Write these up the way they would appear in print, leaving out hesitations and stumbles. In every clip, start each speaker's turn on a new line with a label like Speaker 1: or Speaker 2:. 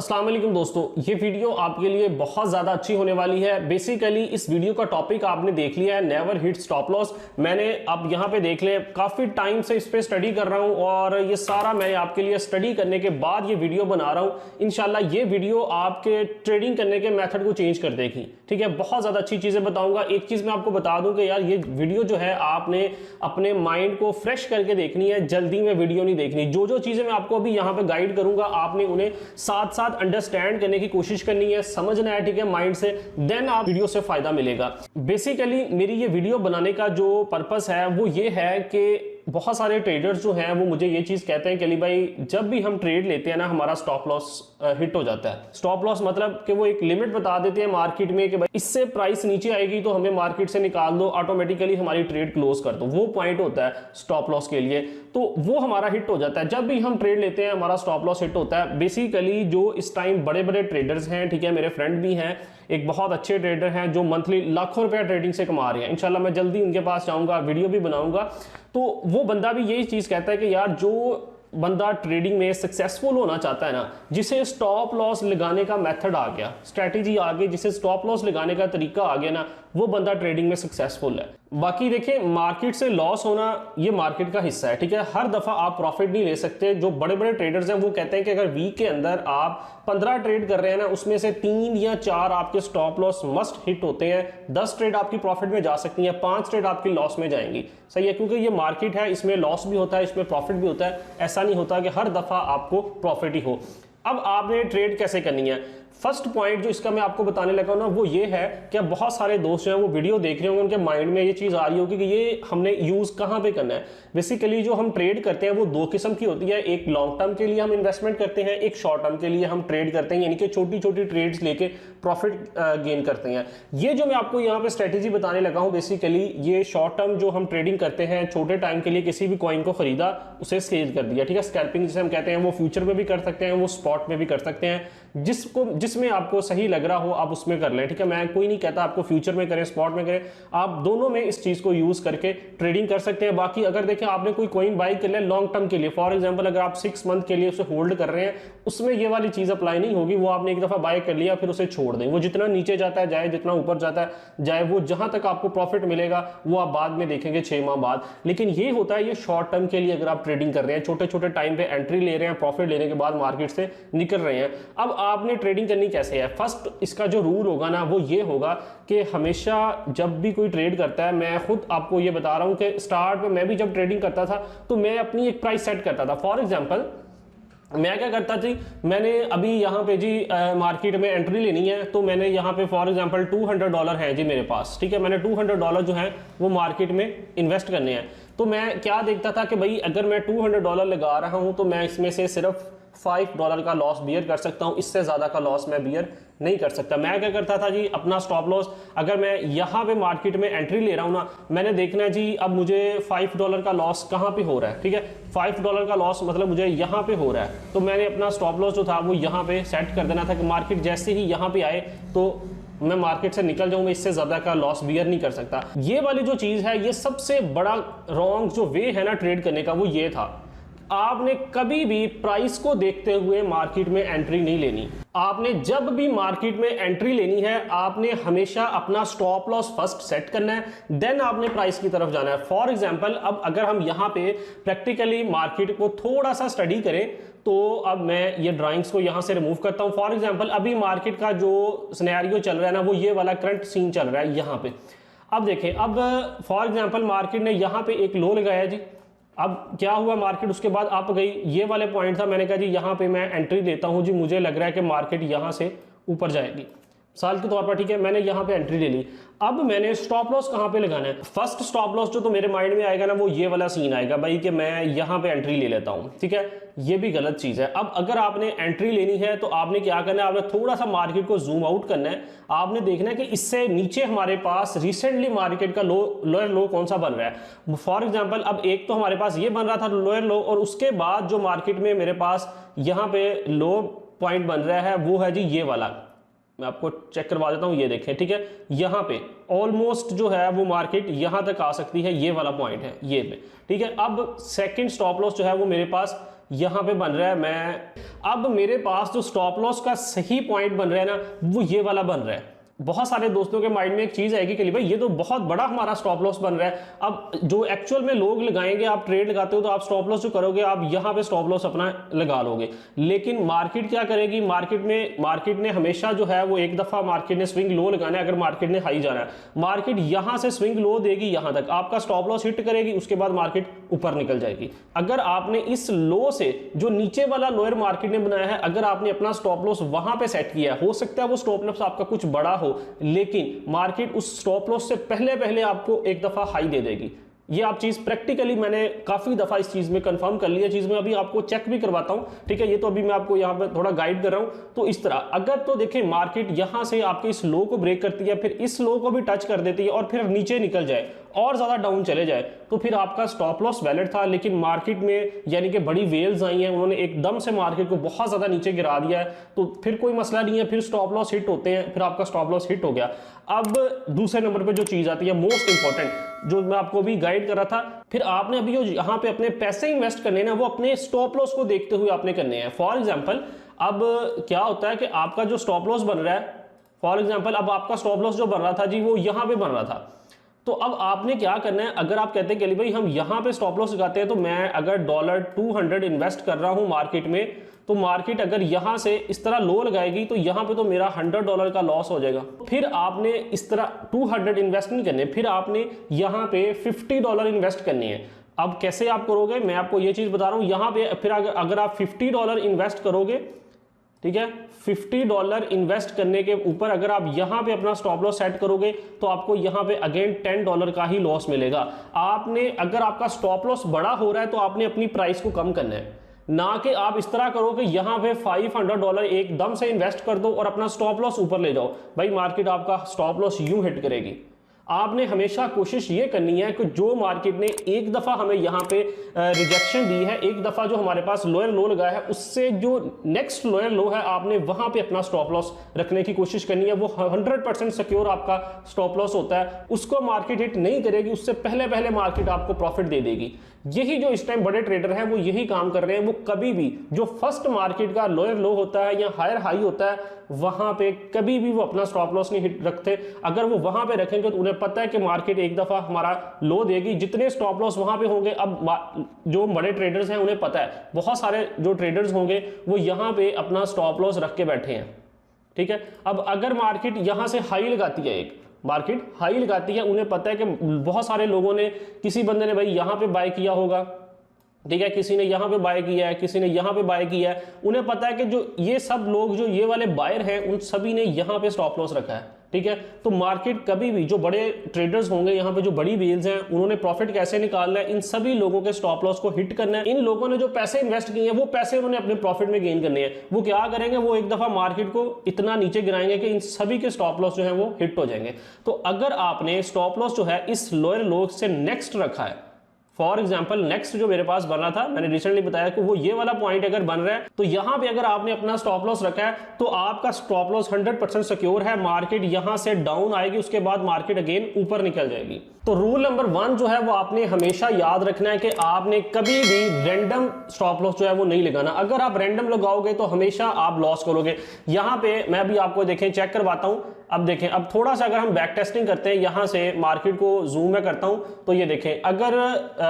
Speaker 1: अस्सलाम वालेकुम दोस्तों, ये वीडियो आपके लिए बहुत ज़्यादा अच्छी होने वाली है। बेसिकली इस वीडियो का टॉपिक आपने देख लिया है, नेवर हिट स्टॉप लॉस। मैंने अब यहाँ पे देख लिया, काफ़ी टाइम से इस पे स्टडी कर रहा हूँ और ये सारा मैं आपके लिए स्टडी करने के बाद ये वीडियो बना रहा हूँ। इंशाल्लाह ये वीडियो आपके ट्रेडिंग करने के मेथड को चेंज कर देगी। ठीक है, बहुत ज़्यादा अच्छी चीज़ें बताऊँगा। एक चीज़ मैं आपको बता दूँ कि यार ये वीडियो जो है आपने अपने माइंड को फ्रेश करके देखनी है, जल्दी में वीडियो नहीं देखनी। जो जो चीज़ें मैं आपको अभी यहाँ पे गाइड करूँगा आपने उन्हें साथ साथ अंडरस्टैंड करने की कोशिश करनी है, समझना है, ठीक है, माइंड से, देन आप वीडियो से फायदा मिलेगा। बेसिकली मेरी ये वीडियो बनाने का जो पर्पस है वो ये है कि बहुत सारे ट्रेडर्स जो हैं वो मुझे ये चीज़ कहते हैं कि अली भाई जब भी हम ट्रेड लेते हैं ना हमारा स्टॉप लॉस हिट हो जाता है। स्टॉप लॉस मतलब कि वो एक लिमिट बता देते हैं मार्केट में कि भाई इससे प्राइस नीचे आएगी तो हमें मार्केट से निकाल दो, ऑटोमेटिकली हमारी ट्रेड क्लोज कर दो। वो पॉइंट होता है स्टॉप लॉस के लिए, तो वो हमारा हिट हो जाता है। जब भी हम ट्रेड लेते हैं हमारा स्टॉप लॉस हिट होता है। बेसिकली जो इस टाइम बड़े बड़े ट्रेडर्स हैं, ठीक है, मेरे फ्रेंड भी हैं, एक बहुत अच्छे ट्रेडर हैं जो मंथली लाखों रुपया ट्रेडिंग से कमा रहे हैं। इंशाल्लाह मैं जल्दी उनके पास जाऊंगा, वीडियो भी बनाऊंगा। तो वो बंदा भी यही चीज़ कहता है कि यार जो बंदा ट्रेडिंग में सक्सेसफुल होना चाहता है ना, जिसे स्टॉप लॉस लगाने का मेथड आ गया, स्ट्रैटेजी आ गई, जिसे स्टॉप लॉस लगाने का तरीका आ गया ना, वो बंदा ट्रेडिंग में सक्सेसफुल है। बाकी देखिए, मार्केट से लॉस होना ये मार्केट का हिस्सा है, ठीक है। हर दफा आप प्रॉफिट नहीं ले सकते। जो बड़े बड़े ट्रेडर्स हैं वो कहते हैं कि अगर वीक के अंदर आप 15 ट्रेड कर रहे हैं ना, उसमें से 3 या 4 आपके स्टॉप लॉस मस्ट हिट होते हैं। 10 ट्रेड आपकी प्रॉफिट में जा सकती हैं, 5 ट्रेड आपकी लॉस में जाएंगी। सही है, क्योंकि ये मार्केट है, इसमें लॉस भी होता है, इसमें प्रॉफिट भी होता है। ऐसा नहीं होता कि हर दफा आपको प्रॉफिट ही हो। अब आपने ट्रेड कैसे करनी है? फर्स्ट पॉइंट जो इसका मैं आपको बताने लगा हूं ना वो ये है कि अब बहुत सारे दोस्त जो हैं वो वीडियो देख रहे होंगे, उनके माइंड में ये चीज़ आ रही होगी कि ये हमने यूज़ कहाँ पे करना है। बेसिकली जो हम ट्रेड करते हैं वो 2 किस्म की होती है। एक लॉन्ग टर्म के लिए हम इन्वेस्टमेंट करते हैं, एक शॉर्ट टर्म के लिए हम ट्रेड करते हैं, यानी कि छोटी छोटी ट्रेड्स लेके प्रॉफिट गेन करते हैं। ये जो मैं आपको यहाँ पे स्ट्रेटेजी बताने लगा हूँ, बेसिकली ये शॉर्ट टर्म जो हम ट्रेडिंग करते हैं, छोटे टाइम के लिए किसी भी कॉइन को खरीदा, उसे सेल कर दिया, ठीक है। स्कैल्पिंग जिसे हम कहते हैं, वो फ्यूचर में भी कर सकते हैं, वो स्पॉट में भी कर सकते हैं। जिसमें आपको सही लग रहा हो आप उसमें कर लें, ठीक है। मैं कोई नहीं कहता आपको फ्यूचर में करें, स्पॉट में करें, आप दोनों में इस चीज को यूज करके ट्रेडिंग कर सकते हैं। बाकी अगर देखें आपने कोई कॉइन बाई कर लिया लॉन्ग टर्म के लिए, फॉर एग्जांपल अगर आप 6 मंथ के लिए उसे होल्ड कर रहे हैं, उसमें ये वाली चीज अप्लाई नहीं होगी। वो आपने एक दफा बाय कर लिया फिर उसे छोड़ दें, वो जितना नीचे जाता है जाए, जितना ऊपर जाता है जाए, वो जहां तक आपको प्रॉफिट मिलेगा वो आप बाद में देखेंगे 6 माह बाद। लेकिन ये होता है ये शॉर्ट टर्म के लिए अगर आप ट्रेडिंग कर रहे हैं, छोटे छोटे टाइम पे एंट्री ले रहे हैं, प्रॉफिट लेने के बाद मार्केट से निकल रहे हैं। अब आपने ट्रेडिंग करनी कैसे है? फर्स्ट इसका जो रूल होगा ना वो ये होगा कि हमेशा जब भी कोई ट्रेड करता है, मैं खुद आपको ये बता रहा हूं कि स्टार्ट में मैं भी जब ट्रेडिंग करता था तो मैं अपनी एक प्राइस सेट करता था। फॉर एग्जांपल मैं क्या करता थी, मैंने अभी यहाँ पे जी मार्केट में एंट्री लेनी है, तो मैंने यहाँ पे फॉर एग्जांपल $200 है जी मेरे पास, ठीक है। मैंने $200 जो है वो मार्केट में इन्वेस्ट करने हैं। तो मैं क्या देखता था कि भाई अगर मैं $200 लगा रहा हूँ तो मैं इसमें से सिर्फ $5 का लॉस बियर कर सकता हूं, इससे ज्यादा का लॉस मैं बियर नहीं कर सकता। मैं क्या करता था जी, अपना स्टॉप लॉस अगर मैं यहां पे मार्केट में एंट्री ले रहा हूं ना, मैंने देखना है जी अब मुझे $5 का लॉस कहां पे हो रहा है, ठीक है। $5 का लॉस मतलब मुझे यहां पे हो रहा है, तो मैंने अपना स्टॉप लॉस जो था वो यहां पे सेट कर देना था कि मार्केट जैसे ही यहां पे आए तो मैं मार्केट से निकल जाऊं, मैं इससे ज्यादा का लॉस बियर नहीं कर सकता। ये वाली जो चीज है, ये सबसे बड़ा रॉन्ग जो वे है ना ट्रेड करने का, वो ये था। आपने कभी भी प्राइस को देखते हुए मार्केट में एंट्री नहीं लेनी। आपने जब भी मार्केट में एंट्री लेनी है, आपने हमेशा अपना स्टॉप लॉस फर्स्ट सेट करना है, देन आपने प्राइस की तरफ जाना है। फॉर एग्जांपल अब अगर हम यहां पे प्रैक्टिकली मार्केट को थोड़ा सा स्टडी करें, तो अब मैं ये ड्राइंग्स को यहां से रिमूव करता हूं। फॉर एग्जांपल अभी मार्केट का जो सिनेरियो चल रहा है ना, वो ये वाला करंट सीन चल रहा है यहां पे। अब देखें, अब फॉर एग्जांपल मार्केट ने यहां पे एक लो लगाया जी। अब क्या हुआ, मार्केट उसके बाद अप गई, ये वाले पॉइंट था, मैंने कहा जी यहाँ पे मैं एंट्री लेता हूँ जी, मुझे लग रहा है कि मार्केट यहाँ से ऊपर जाएगी साल के तौर पर, ठीक है। मैंने यहाँ पे एंट्री ले ली। अब मैंने स्टॉप लॉस कहाँ पे लगाना है? फर्स्ट स्टॉप लॉस जो तो मेरे माइंड में आएगा ना, वो ये वाला सीन आएगा भाई कि मैं यहाँ पे एंट्री ले लेता हूँ, ठीक है। ये भी गलत चीज है। अब अगर आपने एंट्री लेनी है तो आपने क्या करना है, आपने थोड़ा सा मार्केट को जूम आउट करना है। आपने देखना है कि इससे नीचे हमारे पास रिसेंटली मार्केट का लोअर लो कौन सा बन रहा है। फॉर एग्जाम्पल अब एक तो हमारे पास ये बन रहा था लोअर लो, और उसके बाद जो मार्केट में मेरे पास यहाँ पे लो पॉइंट बन रहा है वो है जी ये वाला। मैं आपको चेक करवा देता हूं, ये देखें, ठीक है। यहां पे ऑलमोस्ट जो है वो मार्केट यहां तक आ सकती है, ये वाला पॉइंट है ये पे, ठीक है। अब सेकंड स्टॉप लॉस जो है वो मेरे पास यहाँ पे बन रहा है, मैं अब मेरे पास जो स्टॉप लॉस का सही पॉइंट बन रहा है ना, वो ये वाला बन रहा है। बहुत सारे दोस्तों के माइंड में एक चीज आएगी कि भाई ये तो बहुत बड़ा हमारा स्टॉप लॉस बन रहा है। अब जो एक्चुअल में लोग लगाएंगे, आप ट्रेड लगाते हो तो आप स्टॉप लॉस जो करोगे आप यहां पे स्टॉप लॉस अपना लगा लोगे, लेकिन मार्केट क्या करेगी, मार्केट ने हमेशा जो है वो एक दफा मार्केट ने स्विंग लो लगाना है, अगर मार्केट ने हाई जाना है, मार्केट यहां से स्विंग लो देगी यहां तक, आपका स्टॉप लॉस हिट करेगी, उसके बाद मार्केट ऊपर निकल जाएगी। अगर आपने इस लो से जो नीचे वाला लोअर मार्केट ने बनाया है, अगर आपने अपना स्टॉप लॉस वहां पे सेट किया है, हो सकता है वो स्टॉप लॉस आपका कुछ बड़ा हो, लेकिन मार्केट उस स्टॉप लॉस से पहले आपको एक दफा हाई दे देगी। ये आप चीज प्रैक्टिकली मैंने काफी दफा इस चीज में कंफर्म कर लिया, चीज में अभी आपको चेक भी करवाता हूं, ठीक है। ये तो अभी मैं आपको यहां पे थोड़ा गाइड कर रहा हूं। तो इस तरह अगर तो देखें मार्केट यहां से आपके इस लो को ब्रेक करती है, फिर इस लो को भी टच कर देती है और फिर नीचे निकल जाए और ज्यादा डाउन चले जाए, तो फिर आपका स्टॉप लॉस वैलिड था। लेकिन मार्केट में यानी कि बड़ी वेल्स आई हैं, उन्होंने एकदम से मार्केट को बहुत ज्यादा नीचे गिरा दिया है, तो फिर कोई मसला नहीं है, फिर स्टॉप लॉस हिट होते हैं, फिर आपका स्टॉप लॉस हिट हो गया। अब दूसरे नंबर पे जो चीज आती है मोस्ट इंपॉर्टेंट, जो मैं आपको भी गाइड कर रहा था, फिर आपने अभी जो यहाँ पे अपने पैसे इन्वेस्ट करने ना, वो अपने स्टॉप लॉस को देखते हुए आपने करने हैं। फॉर एग्जाम्पल अब क्या होता है कि आपका जो स्टॉप लॉस बन रहा है, फॉर एग्जाम्पल अब आपका स्टॉप लॉस जो बन रहा था जी, वो यहाँ पे बन रहा था, तो अब आपने क्या करना है, अगर आप कहते हैं कि भाई हम यहां पे स्टॉप लॉस लगाते हैं, तो मैं अगर $200 इन्वेस्ट कर रहा हूं मार्केट में, तो मार्केट अगर यहां से इस तरह लो लगाएगी तो यहां पे तो मेरा $100 का लॉस हो जाएगा। फिर आपने इस तरह 200 इन्वेस्ट नहीं करने, फिर आपने यहां पे $50 इन्वेस्ट करनी है। अब कैसे आप करोगे, मैं आपको ये चीज बता रहा हूं। यहां पे फिर अगर आप $50 इन्वेस्ट करोगे, ठीक है, $50 इन्वेस्ट करने के ऊपर अगर आप यहां पे अपना स्टॉप लॉस सेट करोगे, तो आपको यहां पे अगेन $10 का ही लॉस मिलेगा। आपने अगर आपका स्टॉप लॉस बड़ा हो रहा है, तो आपने अपनी प्राइस को कम करना है, ना कि आप इस तरह करो कि यहां पे $500 एकदम से इन्वेस्ट कर दो और अपना स्टॉप लॉस ऊपर ले जाओ। भाई मार्केट आपका स्टॉप लॉस यूं हिट करेगी। आपने हमेशा कोशिश ये करनी है कि जो मार्केट ने एक दफा हमें यहाँ पे रिजेक्शन दी है, एक दफा जो हमारे पास लोअर लो लगाया है, उससे जो नेक्स्ट लोअर लो है, आपने वहां पे अपना स्टॉप लॉस रखने की कोशिश करनी है। वो 100% सिक्योर आपका स्टॉप लॉस होता है, उसको मार्केट हिट नहीं करेगी, उससे पहले मार्केट आपको प्रॉफिट दे देगी। यही जो इस टाइम बड़े ट्रेडर हैं वो यही काम कर रहे हैं। वो कभी भी जो फर्स्ट मार्केट का लोअर लो होता है या हायर हाई होता है, वहां पे कभी भी वो अपना स्टॉप लॉस नहीं हिट रखते। अगर वो वहां पे रखेंगे तो उन्हें पता है कि मार्केट एक दफा हमारा लो देगी, जितने स्टॉप लॉस वहां पे होंगे। अब जो बड़े ट्रेडर्स हैं उन्हें पता है, बहुत सारे जो ट्रेडर्स होंगे वो यहां पे अपना स्टॉप लॉस रख के बैठे हैं, ठीक है। अब अगर मार्केट यहां से हाई लगाती है, एक मार्केट हाई लगाती है, उन्हें पता है कि बहुत सारे लोगों ने, किसी बंदे ने भाई यहां पे बाय किया होगा, ठीक है, किसी ने यहां पे बाय किया है, किसी ने यहां पे बाय किया है, उन्हें पता है कि जो ये सब लोग जो ये वाले बायर हैं, उन सभी ने यहां पे स्टॉप लॉस रखा है, ठीक है। तो मार्केट कभी भी, जो बड़े ट्रेडर्स होंगे यहाँ पे, जो बड़ी वेल्स हैं, उन्होंने प्रॉफिट कैसे निकालना है, इन सभी लोगों के स्टॉप लॉस को हिट करना है। इन लोगों ने जो पैसे इन्वेस्ट किए हैं, वो पैसे उन्होंने अपने प्रॉफिट में गेन करने हैं। वो क्या करेंगे, वो एक दफा मार्केट को इतना नीचे गिराएंगे कि इन सभी के स्टॉप लॉस जो है वो हिट हो जाएंगे। तो अगर आपने स्टॉप लॉस जो है इस लोअर लो से नेक्स्ट रखा है, फॉर एग्जाम्पल नेक्स्ट जो मेरे पास बना था, मैंने रिसेंटली बताया कि वो ये वाला पॉइंट अगर बन रहा है, तो यहां पे अगर आपने अपना स्टॉप लॉस रखा है, तो आपका स्टॉप लॉस 100% सिक्योर है। मार्केट यहां से डाउन आएगी, उसके बाद मार्केट अगेन ऊपर निकल जाएगी। तो रूल नंबर 1 जो है वो आपने हमेशा याद रखना है कि आपने कभी भी रैंडम स्टॉप लॉस जो है वो नहीं लगाना। अगर आप रैंडम लगाओगे तो हमेशा आप लॉस करोगे। यहां पे मैं भी आपको देखें चेक करवाता हूं। अब देखें, अब थोड़ा सा अगर हम बैक टेस्टिंग करते हैं, यहां से मार्केट को जूम में करता हूं, तो ये देखें, अगर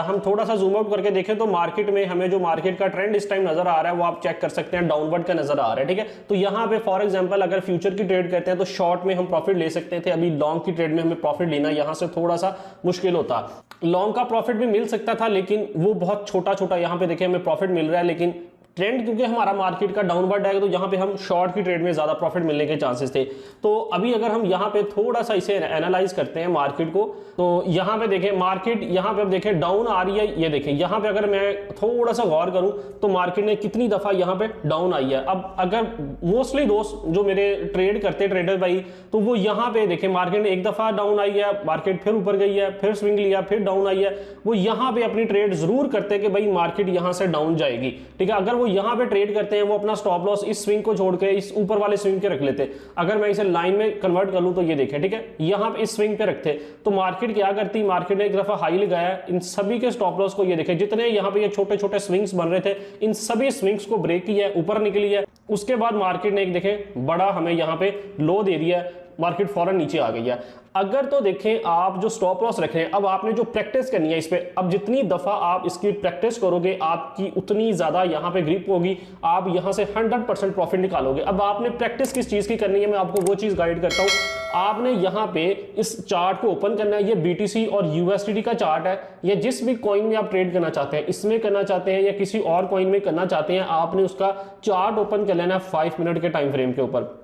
Speaker 1: हम थोड़ा सा जूम आउट करके देखें तो मार्केट में हमें जो मार्केट का ट्रेंड इस टाइम नजर आ रहा है वो आप चेक कर सकते हैं, डाउनवर्ड का नजर आ रहा है, ठीक है। तो यहां पे फॉर एग्जांपल अगर फ्यूचर की ट्रेड करते हैं तो शॉर्ट में हम प्रॉफिट ले सकते थे, अभी लॉन्ग की ट्रेड में हमें प्रॉफिट लेना यहां से थोड़ा सा मुश्किल होता। लॉन्ग का प्रॉफिट भी मिल सकता था, लेकिन वो बहुत छोटा छोटा, यहां पे देखिए हमें प्रॉफिट मिल रहा है, लेकिन ट्रेंड क्योंकि हमारा मार्केट का डाउनवर्ड आएगा, तो यहां पे हम शॉर्ट की ट्रेड में ज्यादा प्रॉफिट मिलने के चांसेस थे। तो अभी अगर हम यहां पे थोड़ा सा इसे एनालाइज करते हैं मार्केट को, तो यहां पे देखें मार्केट यहां पे अब देखें डाउन आ रही है। ये देखें यहां पे अगर मैं थोड़ा सा गौर करूं तो मार्केट ने कितनी दफा यहां पे डाउन आई है। अब अगर मोस्टली दोस्त जो मेरे ट्रेड करते ट्रेडर भाई, तो वो यहां पे देखें मार्केट ने एक दफा डाउन आई है, मार्केट फिर ऊपर गई है, फिर स्विंग लिया, फिर डाउन आई है, वो यहां पे अपनी ट्रेड जरूर करते कि भाई मार्केट यहां से डाउन जाएगी, ठीक है। अगर वो यहाँ पे ट्रेड करते हैं वो अपना स्टॉप लॉस इस स्विंग को छोड़ के इस ऊपर वाले स्विंग के रख लेते। अगर मैं इसे लाइन में कन्वर्ट कर लूँ तो ये देखें, ठीक है, यहाँ पे इस स्विंग पे रखते तो मार्केट क्या करती, मार्केट ने एक दफा हाई लगाया, इन सभी के स्टॉप लॉस को ये देखें, जितने यहाँ पे ये छोटे छोटे स्विंग्स बन रहे थे इन सभी स्विंग्स को ब्रेक किया है, ऊपर निकली है। उसके बाद मार्केट ने एक देखें बड़ा हमें यहाँ पे लो दे दिया है, मार्केट फौरन नीचे आ गई है। अगर तो देखें आप जो स्टॉप लॉस रख रहे हैं, अब आपने जो प्रैक्टिस करनी है इस पे, अब जितनी दफा आप इसकी प्रैक्टिस करोगे आपकी उतनी ज्यादा यहाँ पे ग्रिप होगी, आप यहाँ से 100% प्रॉफिट निकालोगे। अब आपने प्रैक्टिस किस चीज की करनी है, मैं आपको वो चीज गाइड करता हूँ। आपने यहाँ पे इस चार्ट को ओपन करना है, ये BTC और USDT का चार्ट है, या जिस भी कॉइन में आप ट्रेड करना चाहते हैं, इसमें करना चाहते हैं या किसी और कॉइन में करना चाहते हैं, आपने उसका चार्ट ओपन कर लेना है 5 मिनट के टाइम फ्रेम के ऊपर।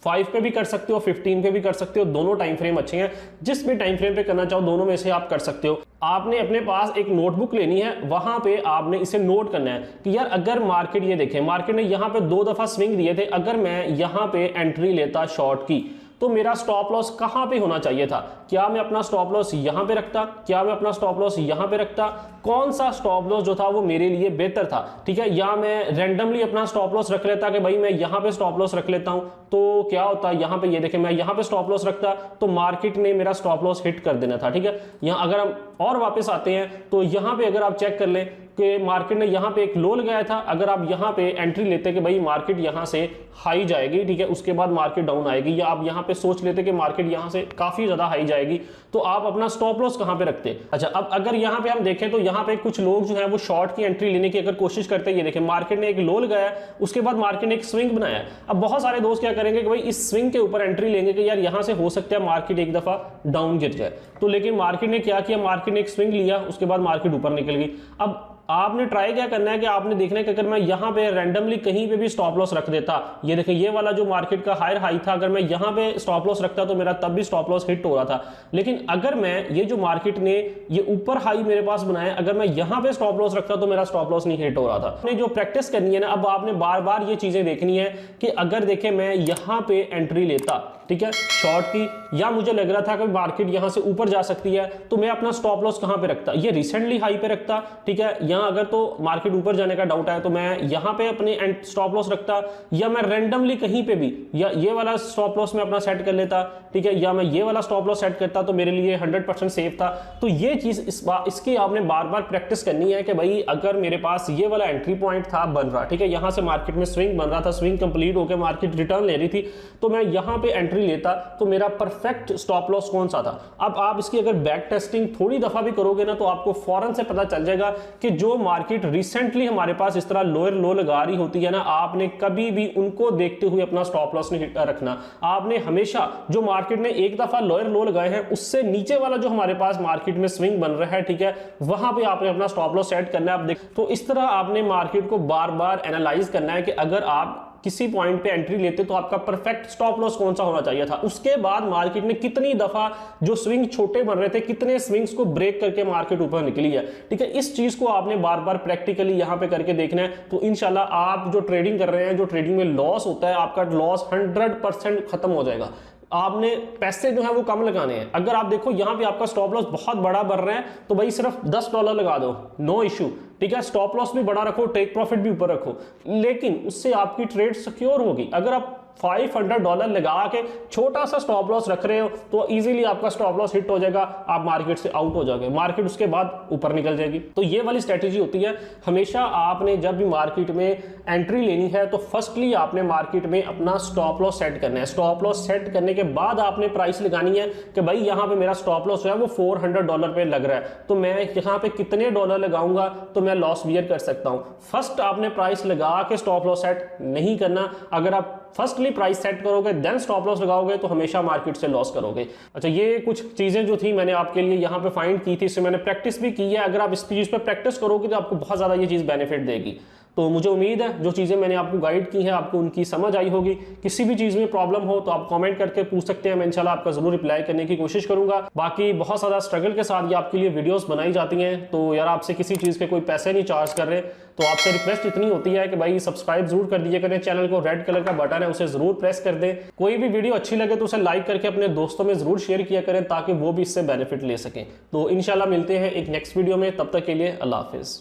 Speaker 1: 5 पे भी कर सकते हो, 15 पे भी कर सकते हो, दोनों टाइम फ्रेम अच्छे हैं, जिस भी टाइम फ्रेम पे करना चाहो दोनों में से आप कर सकते हो। आपने अपने पास एक नोटबुक लेनी है, वहां पे आपने इसे नोट करना है कि यार अगर मार्केट, ये देखें मार्केट ने यहाँ पे 2 दफा स्विंग दिए थे, अगर मैं यहाँ पे एंट्री लेता शॉर्ट की तो मेरा स्टॉप लॉस कहां पे होना चाहिए था, क्या मैं अपना स्टॉप लॉस यहां पे रखता, क्या मैं अपना स्टॉप लॉस यहां पे रखता, कौन सा स्टॉप लॉस जो था वो मेरे लिए बेहतर था, ठीक है, या मैं रैंडमली अपना स्टॉप लॉस रख लेता कि भाई मैं यहां पे स्टॉप लॉस रख लेता हूं, तो क्या होता यहां पे, ये देखें मैं यहां पे स्टॉप लॉस रखता तो मार्केट ने मेरा स्टॉप लॉस हिट कर देना था, ठीक है। यहां अगर हम और वापस आते हैं तो यहां पे अगर आप चेक कर लें कि मार्केट ने यहाँ पे एक लो लगाया था, अगर आप यहाँ पे एंट्री लेते कि भाई मार्केट यहाँ से हाई जाएगी, ठीक है, उसके बाद मार्केट डाउन आएगी, या आप यहाँ पे सोच लेते कि मार्केट यहाँ से काफी ज्यादा हाई जाएगी, तो आप अपना स्टॉप लॉस कहाँ पे रखते। अच्छा, अब अगर यहाँ पे हम देखें तो यहाँ पे कुछ लोग जो है वो शॉर्ट की एंट्री लेने की अगर कोशिश करते हैं, ये देखें मार्केट ने एक लो लगाया, उसके बाद मार्केट ने एक स्विंग बनाया। अब बहुत सारे दोस्त क्या करेंगे कि भाई इस स्विंग के ऊपर एंट्री लेंगे कि यार यहाँ से हो सकता है मार्केट एक दफा डाउन गिर जाए, तो लेकिन मार्केट ने क्या किया, मार्केट ने एक स्विंग लिया, उसके बाद मार्केट ऊपर निकल गई। अब आपने ट्राई क्या करना है कि आपने देखना है कि अगर मैं यहां पे रैंडमली कहीं पे भी स्टॉप लॉस रख देता, ये देखिए ये वाला जो मार्केट का हायर हाई था, अगर मैं यहां पे स्टॉप लॉस रखता तो मेरा तब भी स्टॉप लॉस हिट हो रहा था। लेकिन अगर मैं ये जो मार्केट ने ये ऊपर हाई मेरे पास बनाया, अगर मैं यहां पे स्टॉप लॉस रखता तो मेरा स्टॉप लॉस नहीं हिट हो रहा था। आपने जो प्रैक्टिस करनी है ना, अब आपने बार बार ये चीजें देखनी है कि अगर देखे मैं यहां पे एंट्री लेता, ठीक है, शॉर्ट की, या मुझे लग रहा था कि मार्केट यहां से ऊपर जा सकती है, तो मैं अपना स्टॉप लॉस कहां पे रखता, ये रिसेंटली हाई पे रखता, ठीक है, यहां अगर तो मार्केट ऊपर जाने का डाउट है तो मैं यहां पे अपने स्टॉप लॉस रखता, या मैं रैंडमली कहीं पे भी, या ये वाला स्टॉप लॉस मैं अपना सेट कर लेता, ठीक है, या मैं ये वाला स्टॉप लॉस सेट करता तो मेरे लिए 100% सेफ था। तो ये चीज इसकी आपने बार बार प्रैक्टिस करनी है कि भाई अगर मेरे पास ये वाला एंट्री पॉइंट था बन रहा, ठीक है, यहां से मार्केट में स्विंग बन रहा था, स्विंग कंप्लीट होकर मार्केट रिटर्न ले रही थी, तो मैं यहां पे एंट्री लेता तो मेरा परफेक्ट स्टॉप लॉस कौन सा था। अब आप इसकी अगर बैक टेस्टिंग थोड़ी दफा भी करोगे ना, तो आपको फौरन से पता चल जाएगा कि जो मार्केट रिसेंटली हमारे पास इस तरह लोअर लो लगा रही होती है ना, आपने कभी भी उनको देखते हुए अपना स्टॉप लॉस नहीं रखना। आपने हमेशा जो मार्केट ने एक दफा लोअर लो लगाए हैं, उससे नीचे वाला जो हमारे पास मार्केट में स्विंग बन रहा है, ठीक है, वहां पे आपने अपना स्टॉप लॉस सेट करना है। आप देख, तो इस तरह आपने मार्केट को बार बार एनालाइज करना है कि अगर आप किसी पॉइंट पे एंट्री लेते तो आपका परफेक्ट स्टॉप लॉस कौन सा होना चाहिए था। उसके बाद मार्केट ने कितनी दफा जो स्विंग छोटे बन रहे थे, कितने स्विंग्स को ब्रेक करके मार्केट ऊपर निकली है, ठीक है, इस चीज को आपने बार बार प्रैक्टिकली यहां पे करके देखना है। तो इंशाल्लाह आप जो ट्रेडिंग कर रहे हैं, जो ट्रेडिंग में लॉस होता है, आपका लॉस 100% खत्म हो जाएगा। आपने पैसे जो है वो कम लगाने हैं। अगर आप देखो यहां पे आपका स्टॉप लॉस बहुत बड़ा बढ़ रहा है तो भाई सिर्फ $10 लगा दो, नो इश्यू, ठीक है, स्टॉप लॉस भी बड़ा रखो, टेक प्रॉफिट भी ऊपर रखो, लेकिन उससे आपकी ट्रेड सिक्योर होगी। अगर आप $500 लगा के छोटा सा स्टॉप लॉस रख रहे हो तो इजीली आपका स्टॉप लॉस हिट हो जाएगा, आप मार्केट से आउट हो जाओगे, मार्केट उसके बाद ऊपर निकल जाएगी। तो ये वाली स्ट्रेटेजी होती है। हमेशा आपने जब भी मार्केट में एंट्री लेनी है तो फर्स्टली आपने मार्केट में अपना स्टॉप लॉस सेट करना है। स्टॉप लॉस सेट करने के बाद आपने प्राइस लगानी है कि भाई यहाँ पे मेरा स्टॉप लॉस है वो $400 पे लग रहा है, तो मैं यहाँ पे कितने डॉलर लगाऊंगा तो मैं लॉस बियर कर सकता हूँ। फर्स्ट आपने प्राइस लगा के स्टॉप लॉस सेट नहीं करना। अगर आप फर्स्टली प्राइस सेट करोगे देन स्टॉप लॉस लगाओगे तो हमेशा मार्केट से लॉस करोगे। अच्छा, ये कुछ चीजें जो थी मैंने आपके लिए यहाँ पे फाइंड की थी, इससे मैंने प्रैक्टिस भी की है। अगर आप इस चीज पे प्रैक्टिस करोगे तो आपको बहुत ज्यादा ये चीज बेनिफिट देगी। तो मुझे उम्मीद है जो चीज़ें मैंने आपको गाइड की हैं आपको उनकी समझ आई होगी। किसी भी चीज़ में प्रॉब्लम हो तो आप कमेंट करके पूछ सकते हैं, मैं इंशाल्लाह आपका जरूर रिप्लाई करने की कोशिश करूंगा। बाकी बहुत ज़्यादा स्ट्रगल के साथ ये आपके लिए वीडियोस बनाई जाती हैं, तो यार आपसे किसी चीज़ के कोई पैसे नहीं चार्ज कर रहे, तो आपसे रिक्वेस्ट इतनी होती है कि भाई सब्सक्राइब जरूर कर दिया करें चैनल को, रेड कलर का बटन है उसे जरूर प्रेस कर दें। कोई भी वीडियो अच्छी लगे तो उसे लाइक करके अपने दोस्तों में जरूर शेयर किया करें ताकि वो भी इससे बेनिफिट ले सकें। तो इंशाल्लाह मिलते हैं एक नेक्स्ट वीडियो में, तब तक के लिए अल्लाह हाफिज़।